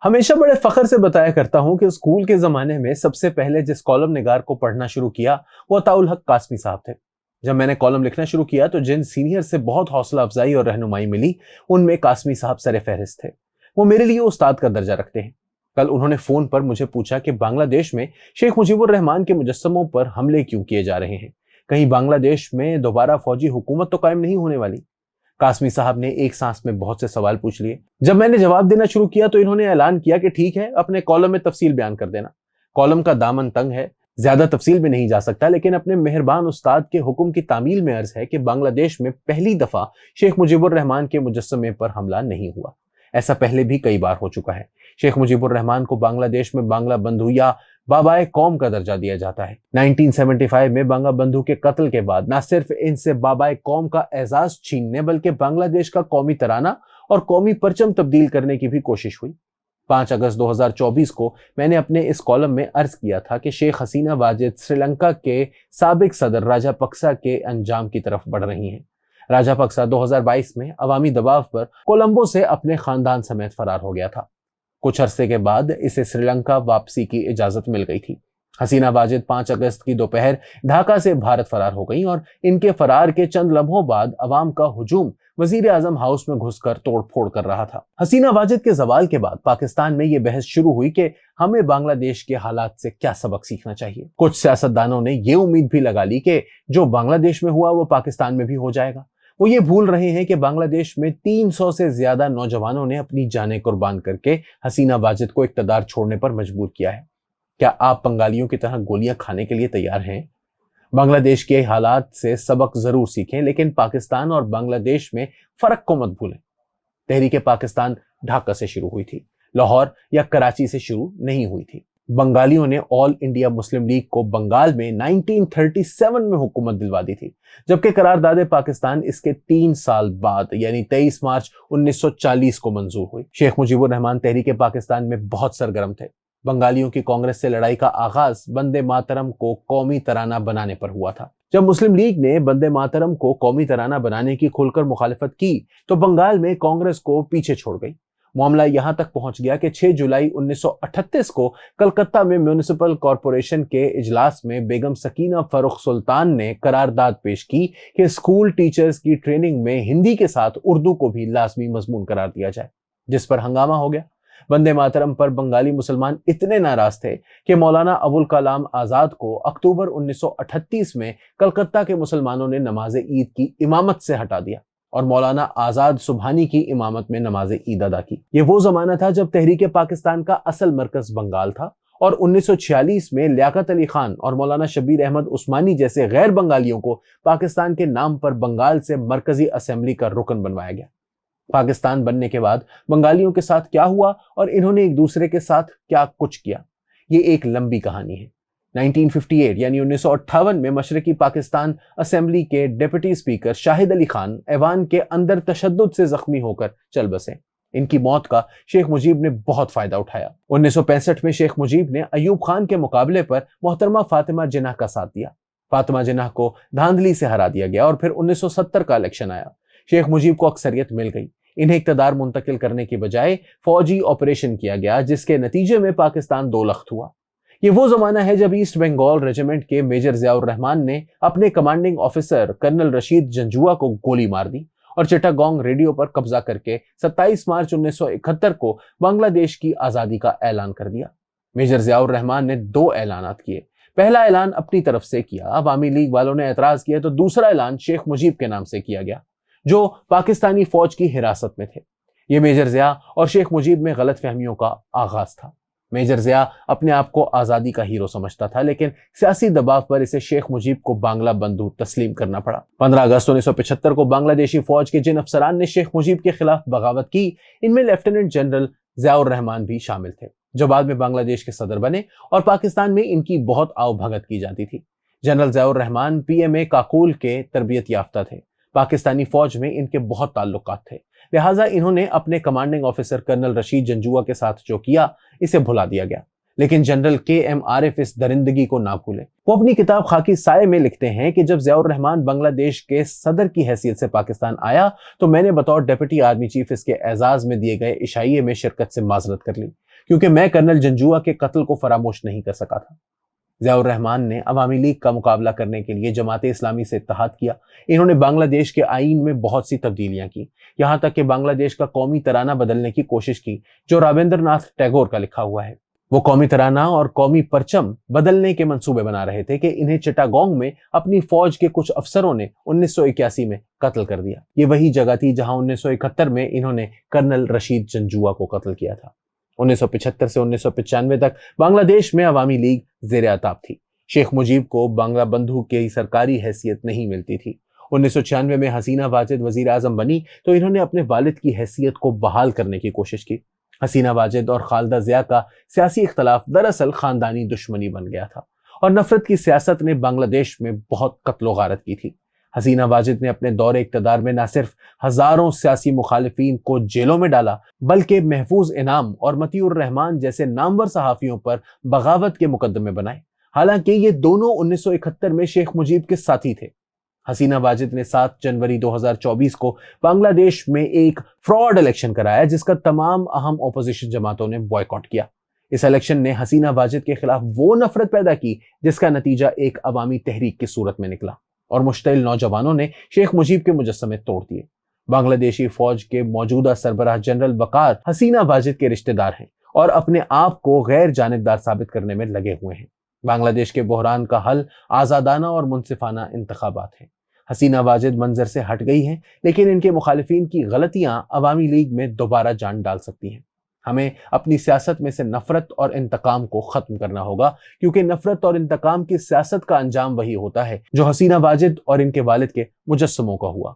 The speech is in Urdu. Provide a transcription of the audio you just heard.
ہمیشہ بڑے فخر سے بتایا کرتا ہوں کہ اسکول کے زمانے میں سب سے پہلے جس کالم نگار کو پڑھنا شروع کیا وہ عطاء الحق قاسمی صاحب تھے۔ جب میں نے کالم لکھنا شروع کیا تو جن سینئر سے بہت حوصلہ افزائی اور رہنمائی ملی ان میں قاسمی صاحب سر فہرست تھے۔ وہ میرے لیے استاد کا درجہ رکھتے ہیں۔ کل انہوں نے فون پر مجھے پوچھا کہ بنگلہ دیش میں شیخ مجیب الرحمان کے مجسموں پر حملے کیوں کیے جا رہے ہیں؟ کہیں بنگلہ دیش میں دوبارہ فوجی حکومت تو قائم نہیں ہونے والی؟ قاسمی صاحب نے ایک سانس میں بہت سے سوال پوچھ لیے۔ جب میں نے جواب دینا شروع کیا تو انہوں نے اعلان کیا کہ ٹھیک ہے، اپنے کالم میں تفصیل بیان کر دینا۔ کالم کا دامن تنگ ہے، زیادہ تفصیل میں نہیں جا سکتا، لیکن اپنے مہربان استاد کے حکم کی تعمیل میں عرض ہے کہ بنگلہ دیش میں پہلی دفعہ شیخ مجیب الرحمان کے مجسمے پر حملہ نہیں ہوا۔ ایسا پہلے بھی کئی بار ہو چکا ہے۔ شیخ مجیب الرحمان کو بنگلہ دیش میں بنگلہ بندھو یا بابائے قوم کا درجہ دیا جاتا ہے۔ 1975 میں بنگا بندھو کے قتل کے بعد نہ صرف ان سے بابائے قوم کا اعزاز چھیننے بلکہ بنگلہ دیش کا قومی ترانہ اور قومی پرچم تبدیل کرنے کی بھی کوشش ہوئی۔ 5 اگست 2024 کو میں نے اپنے اس کالم میں عرض کیا تھا کہ شیخ حسینہ واجد سری لنکا کے سابق صدر راجہ پکسا کے انجام کی طرف بڑھ رہی ہیں۔ راجہ پکسا 2022 میں عوامی دباؤ پر کولمبو سے اپنے خاندان سمیت فرار ہو گیا تھا۔ کچھ عرصے کے بعد اسے سری لنکا واپسی کی اجازت مل گئی تھی۔ حسینہ واجد 5 اگست کی دوپہر ڈھاکہ سے بھارت فرار ہو گئیں اور ان کے فرار کے چند لمحوں بعد عوام کا ہجوم وزیر اعظم ہاؤس میں گھس کر توڑ پھوڑ کر رہا تھا۔ حسینہ واجد کے زوال کے بعد پاکستان میں یہ بحث شروع ہوئی کہ ہمیں بنگلہ دیش کے حالات سے کیا سبق سیکھنا چاہیے۔ کچھ سیاستدانوں نے یہ امید بھی لگا لی کہ جو بنگلہ دیش میں ہوا وہ پاکستان میں بھی ہو جائے گا۔ وہ یہ بھول رہے ہیں کہ بنگلہ دیش میں 300 سے زیادہ نوجوانوں نے اپنی جانیں قربان کر کے حسینہ واجد کو اقتدار چھوڑنے پر مجبور کیا ہے۔ کیا آپ بنگالیوں کی طرح گولیاں کھانے کے لیے تیار ہیں؟ بنگلہ دیش کے حالات سے سبق ضرور سیکھیں، لیکن پاکستان اور بنگلہ دیش میں فرق کو مت بھولیں۔ تحریک پاکستان ڈھاکہ سے شروع ہوئی تھی، لاہور یا کراچی سے شروع نہیں ہوئی تھی۔ بنگالیوں نے آل انڈیا مسلم لیگ کو بنگال میں 1937 میں حکومت دلوا دی تھی، جبکہ قرارداد پاکستان اس کے 3 سال بعد یعنی 23 مارچ 1940 کو منظور ہوئی۔ شیخ مجیب الرحمان تحریک پاکستان میں بہت سرگرم تھے۔ بنگالیوں کی کانگریس سے لڑائی کا آغاز بندے ماترم کو قومی ترانہ بنانے پر ہوا تھا۔ جب مسلم لیگ نے بندے ماترم کو قومی ترانہ بنانے کی کھل کر مخالفت کی تو بنگال میں کانگریس کو پیچھے چھوڑ گئی۔ معاملہ یہاں تک پہنچ گیا کہ 6 جولائی 1938 کو کلکتہ میں میونسپل کارپوریشن کے اجلاس میں بیگم سکینہ فروخ سلطان نے قرارداد پیش کی کہ اسکول ٹیچرز کی ٹریننگ میں ہندی کے ساتھ اردو کو بھی لازمی مضمون قرار دیا جائے، جس پر ہنگامہ ہو گیا۔ بندے ماترم پر بنگالی مسلمان اتنے ناراض تھے کہ مولانا ابوالکلام آزاد کو اکتوبر 1938 میں کلکتہ کے مسلمانوں نے نماز عید کی امامت سے ہٹا دیا اور مولانا آزاد سبحانی کی امامت میں نماز عید ادا کی۔ یہ وہ زمانہ تھا جب تحریک پاکستان کا اصل مرکز بنگال تھا اور 1946 میں لیاقت علی خان اور مولانا شبیر احمد عثمانی جیسے غیر بنگالیوں کو پاکستان کے نام پر بنگال سے مرکزی اسمبلی کا رکن بنوایا گیا۔ پاکستان بننے کے بعد بنگالیوں کے ساتھ کیا ہوا اور انہوں نے ایک دوسرے کے ساتھ کیا کچھ کیا، یہ ایک لمبی کہانی ہے۔ 1958 یعنی 1958 میں مشرقی پاکستان اسمبلی کے ڈپٹی اسپیکر شاہد علی خان ایوان کے اندر تشدد سے زخمی ہو کر چل بسے۔ ان کی موت کا شیخ مجیب نے بہت فائدہ اٹھایا۔ 1965 میں شیخ مجیب نے ایوب خان کے مقابلے پر محترمہ فاطمہ جناح کا ساتھ دیا۔ فاطمہ جناح کو دھاندلی سے ہرا دیا گیا اور پھر 1970 کا الیکشن آیا۔ شیخ مجیب کو اکثریت مل گئی۔ انہیں اقتدار منتقل کرنے کی بجائے فوجی آپریشن کیا گیا، جس کے نتیجے میں پاکستان 2 لخت ہوا۔ یہ وہ زمانہ ہے جب ایسٹ بنگال ریجیمنٹ کے میجر ضیاء الرحمان نے اپنے commanding officer colonel Rashid Janjua کو گولی مار دی اور چٹاگانگ ریڈیو پر قبضہ کر کے 27 مارچ 1971 کو بنگلہ دیش کی آزادی کا اعلان کر دیا۔ میجر ضیاء الرحمان نے 2 اعلانات کیے۔ پہلا اعلان اپنی طرف سے کیا، عوامی لیگ والوں نے اعتراض کیا تو دوسرا اعلان شیخ مجیب کے نام سے کیا گیا، جو پاکستانی فوج کی حراست میں تھے۔ یہ میجر ضیاء اور شیخ مجیب میں غلط فہمیوں کا آغاز تھا۔ میجر ضیاء اپنے آپ کو آزادی کا ہیرو سمجھتا تھا، لیکن سیاسی دباؤ پر اسے شیخ مجیب کو بنگلہ بندھو تسلیم کرنا پڑا۔ 15 اگست 1975 کو بنگلہ دیشی فوج کے جن افسران نے شیخ مجیب کے خلاف بغاوت کی، ان میں لیفٹیننٹ جنرل ضیاء الرحمان بھی شامل تھے، جو بعد میں بنگلہ دیش کے صدر بنے اور پاکستان میں ان کی بہت آؤ بھگت کی جاتی تھی۔ جنرل ضیاء الرحمان PMA کاکول کے تربیت یافتہ تھے۔ پاکستانی فوج میں ان کے بہت تعلقات تھے، لہٰذا انہوں نے اپنے commanding officer colonel Rashid Janjua کے ساتھ جو کیا اسے بھلا دیا گیا، لیکن جنرل KM عارف اس درندگی کو نہ بھولے۔ وہ اپنی کتاب خاکی سائے میں لکھتے ہیں کہ جب ضیاء الرحمان بنگلہ دیش کے صدر کی حیثیت سے پاکستان آیا تو میں نے بطور ڈیپٹی آرمی چیف اس کے اعزاز میں دیے گئے عشائیے میں شرکت سے معذرت کر لی، کیونکہ میں کرنل جنجوعہ کے قتل کو فراموش نہیں کر سکا تھا۔ ضیاء الرحمان نے عوامی لیگ کا مقابلہ کرنے کے لیے جماعت اسلامی سے اتحاد کیا۔ انہوں نے بنگلہ دیش کے آئین میں بہت سی تبدیلیاں کی، یہاں تک کہ بنگلہ دیش کا قومی ترانہ بدلنے کی کوشش کی جو رابندر ناتھ ٹیگور کا لکھا ہوا ہے۔ وہ قومی ترانہ اور قومی پرچم بدلنے کے منصوبے بنا رہے تھے کہ انہیں چٹاگونگ میں اپنی فوج کے کچھ افسروں نے 1981 میں قتل کر دیا۔ یہ وہی جگہ تھی جہاں 1971 میں انہوں نے کرنل رشید جنجوعہ کو قتل کیا تھا۔ 1975 سے 1995 تک بنگلہ دیش میں عوامی لیگ زیر اعتاب تھی۔ شیخ مجیب کو بنگلہ بندھو کی سرکاری حیثیت نہیں ملتی تھی۔ 1996 میں حسینہ واجد وزیر اعظم بنی تو انہوں نے اپنے والد کی حیثیت کو بحال کرنے کی کوشش کی۔ حسینہ واجد اور خالدہ ضیاء کا سیاسی اختلاف دراصل خاندانی دشمنی بن گیا تھا اور نفرت کی سیاست نے بنگلہ دیش میں بہت قتل و غارت کی تھی۔ حسینہ واجد نے اپنے دور اقتدار میں نہ صرف ہزاروں سیاسی مخالفین کو جیلوں میں ڈالا بلکہ محفوظ انعام اور مطیع الرحمان جیسے نامور صحافیوں پر بغاوت کے مقدمے بنائے، حالانکہ یہ دونوں 1971 میں شیخ مجیب کے ساتھی تھے۔ حسینہ واجد نے 7 جنوری 2024 کو بنگلہ دیش میں ایک فراڈ الیکشن کرایا جس کا تمام اہم اپوزیشن جماعتوں نے بوائیکاٹ کیا۔ اس الیکشن نے حسینہ واجد کے خلاف وہ نفرت پیدا کی جس کا نتیجہ ایک عوامی تحریک کی صورت میں نکلا اور مشتعل نوجوانوں نے شیخ مجیب کے مجسمے توڑ دیے۔ بنگلہ دیشی فوج کے موجودہ سربراہ جنرل وقار حسینہ واجد کے رشتہ دار ہیں اور اپنے آپ کو غیر جانبدار ثابت کرنے میں لگے ہوئے ہیں۔ بنگلہ دیش کے بحران کا حل آزادانہ اور منصفانہ انتخابات ہیں۔ حسینہ واجد منظر سے ہٹ گئی ہیں لیکن ان کے مخالفین کی غلطیاں عوامی لیگ میں دوبارہ جان ڈال سکتی ہیں۔ ہمیں اپنی سیاست میں سے نفرت اور انتقام کو ختم کرنا ہوگا، کیونکہ نفرت اور انتقام کی سیاست کا انجام وہی ہوتا ہے جو حسینہ واجد اور ان کے والد کے مجسموں کا ہوا۔